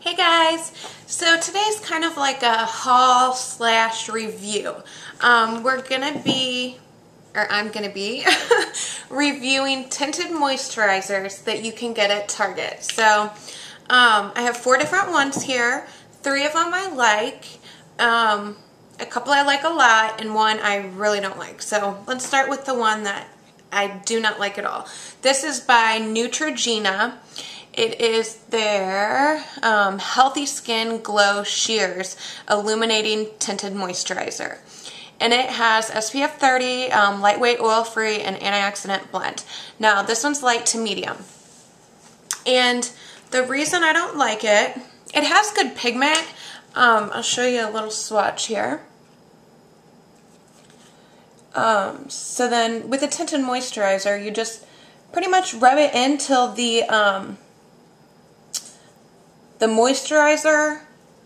Hey guys, so today's kind of like a haul slash review. I'm gonna be reviewing tinted moisturizers that you can get at Target. So I have 4 different ones here. 3 of them I like, a couple I like a lot, and 1 I really don't like. So let's start with the one that I do not like at all. This is by Neutrogena. It is their Healthy Skin Glow Sheers Illuminating Tinted Moisturizer. And it has SPF 30, lightweight, oil-free, and antioxidant blend. Now, this one's light to medium. And the reason I don't like it, it has good pigment. I'll show you a little swatch here. So then, with a tinted moisturizer, you just pretty much rub it in till the moisturizer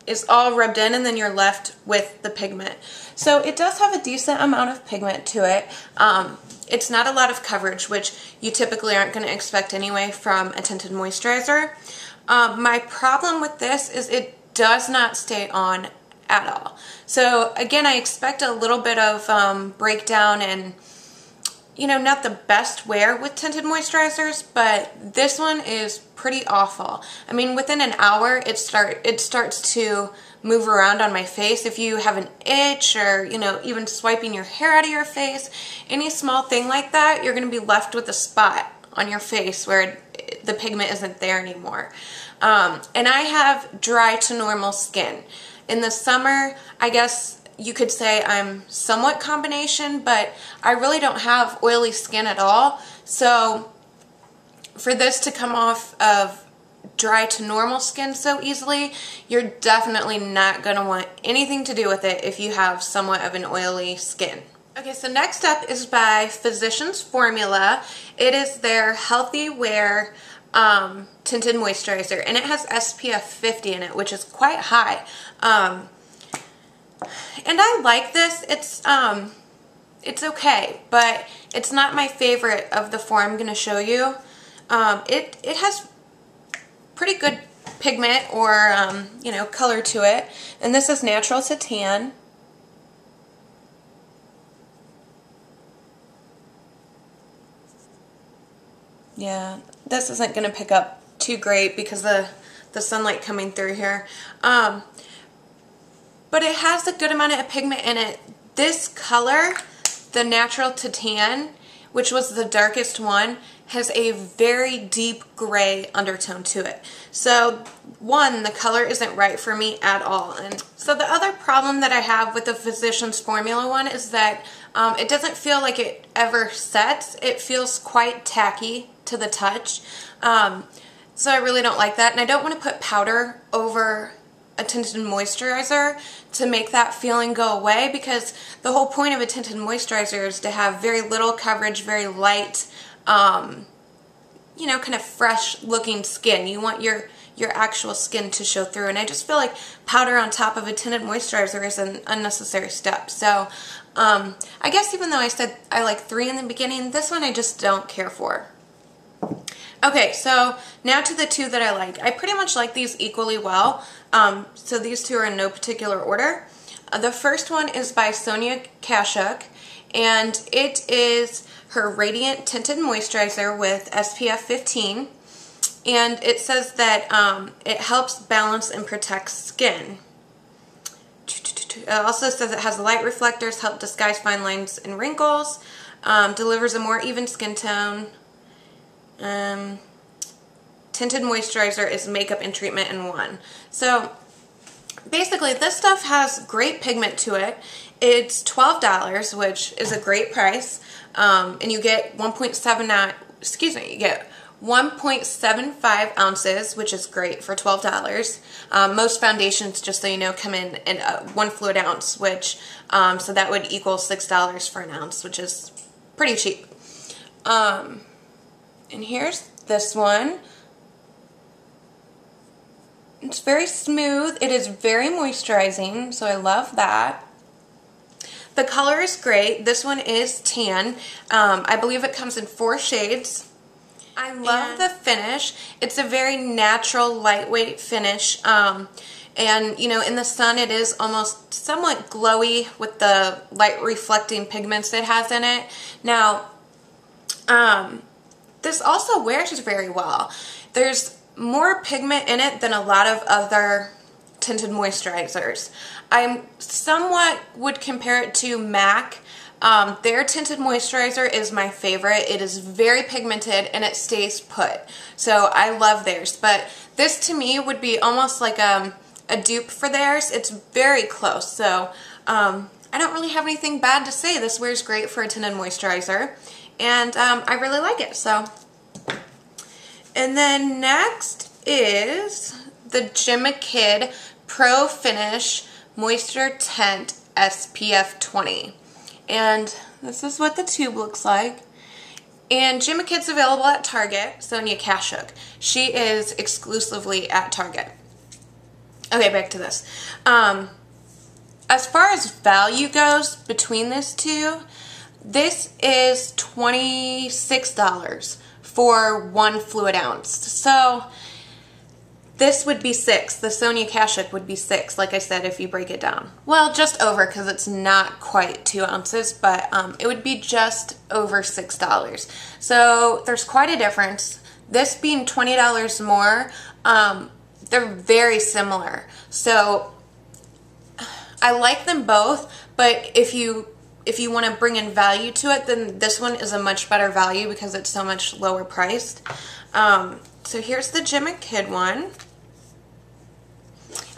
is all rubbed in, and then you're left with the pigment. So it does have a decent amount of pigment to it. It's not a lot of coverage, which you typically aren't going to expect anyway from a tinted moisturizer. My problem with this is it does not stay on at all. So again, I expect a little bit of breakdown and, you know, not the best wear with tinted moisturizers, but this one is pretty awful. I mean, within an hour, it starts to move around on my face. If you have an itch or, you know, even swiping your hair out of your face, any small thing like that, you're going to be left with a spot on your face where the pigment isn't there anymore. And I have dry to normal skin. In the summer, I guess you could say I'm somewhat combination, but I really don't have oily skin at all. So for this to come off of dry to normal skin so easily, you're definitely not going to want anything to do with it if you have somewhat of an oily skin. Okay, so next up is by Physicians Formula. It is their Healthy Wear tinted moisturizer, and it has SPF 50 in it, which is quite high. And I like this. It's okay, but it's not my favorite of the 4 I'm going to show you. It has pretty good pigment or, you know, color to it. And this is natural to tan. Yeah, this isn't going to pick up too great because of the sunlight coming through here. But it has a good amount of pigment in it. This color, the natural to tan, which was the darkest one, has a very deep gray undertone to it. So, 1, the color isn't right for me at all. And so the other problem that I have with the Physicians Formula one is that it doesn't feel like it ever sets. It feels quite tacky to the touch. So I really don't like that. And I don't want to put powder over a tinted moisturizer to make that feeling go away, because the whole point of a tinted moisturizer is to have very little coverage, very light, you know, kind of fresh looking skin. You want your actual skin to show through, and I just feel like powder on top of a tinted moisturizer is an unnecessary step. So I guess even though I said I like 3 in the beginning, this one I just don't care for. Okay, so now to the 2 that I like. I pretty much like these equally well. So these 2 are in no particular order. The first one is by Sonia Kashuk, and it is her Radiant Tinted Moisturizer with SPF 15. And it says that it helps balance and protect skin. It also says it has light reflectors, help disguise fine lines and wrinkles, delivers a more even skin tone. Tinted moisturizer is makeup and treatment in one. So basically this stuff has great pigment to it. It's $12, which is a great price. And you get 1.75 ounces, which is great for $12. Most foundations, just so you know, come in 1 fluid ounce, which so that would equal $6 for an ounce, which is pretty cheap. And here's this one. It's very smooth. It is very moisturizing, so I love that. The color is great. This one is tan. I believe it comes in 4 shades. I love the finish. It's a very natural, lightweight finish. And, you know, in the sun it is almost somewhat glowy with the light reflecting pigments it has in it. Now, this also wears very well. There's more pigment in it than a lot of other tinted moisturizers. I somewhat would compare it to MAC. Their tinted moisturizer is my favorite. It is very pigmented and it stays put. So I love theirs. But this to me would be almost like a dupe for theirs. It's very close. So I don't really have anything bad to say. This wears great for a tinted moisturizer. And I really like it. So, and then next is the Jemma Pro Finish Moisture Tint SPF 20. And this is what the tube looks like. And Jemma's available at Target. Sonia Kashuk. She is exclusively at Target. Okay, back to this. As far as value goes between these two, this is $26 for 1 fluid ounce. So this would be $6. The Sonia Kashuk would be $6, like I said, if you break it down. Well, just over, because it's not quite 2 ounces, but it would be just over $6. So there's quite a difference. This being $20 more, they're very similar. So I like them both, but if you want to bring in value to it, then this one is a much better value because it's so much lower priced. So here's the Jemma one.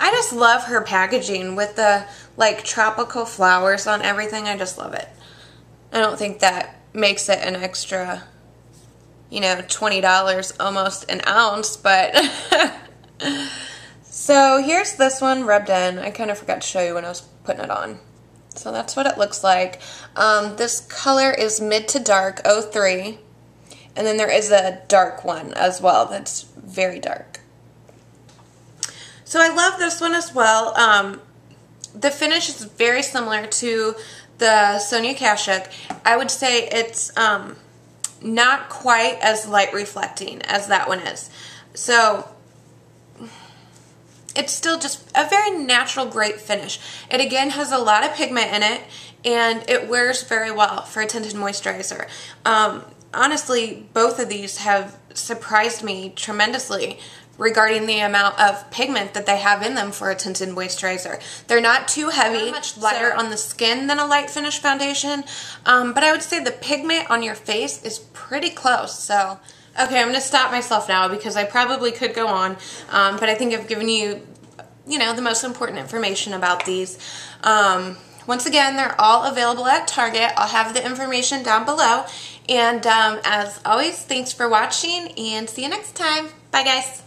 I just love her packaging with the like tropical flowers on everything. I just love it. I don't think that makes it an extra, you know, $20 almost an ounce, but so here's this one rubbed in. I kind of forgot to show you when I was putting it on. So that's what it looks like. This color is mid to dark 03. And then there is a dark one as well that's very dark. So I love this one as well. The finish is very similar to the Sonia Kashuk. I would say it's not quite as light reflecting as that one is. So it's still just a very natural, great finish. It again has a lot of pigment in it and it wears very well for a tinted moisturizer. Honestly, both of these have surprised me tremendously regarding the amount of pigment that they have in them for a tinted moisturizer. They're not too heavy, much lighter on the skin than a light finish foundation, but I would say the pigment on your face is pretty close. So, okay, I'm going to stop myself now because I probably could go on, but I think I've given you, you know, the most important information about these. Once again, they're all available at Target. I'll have the information down below. And as always, thanks for watching and see you next time. Bye, guys.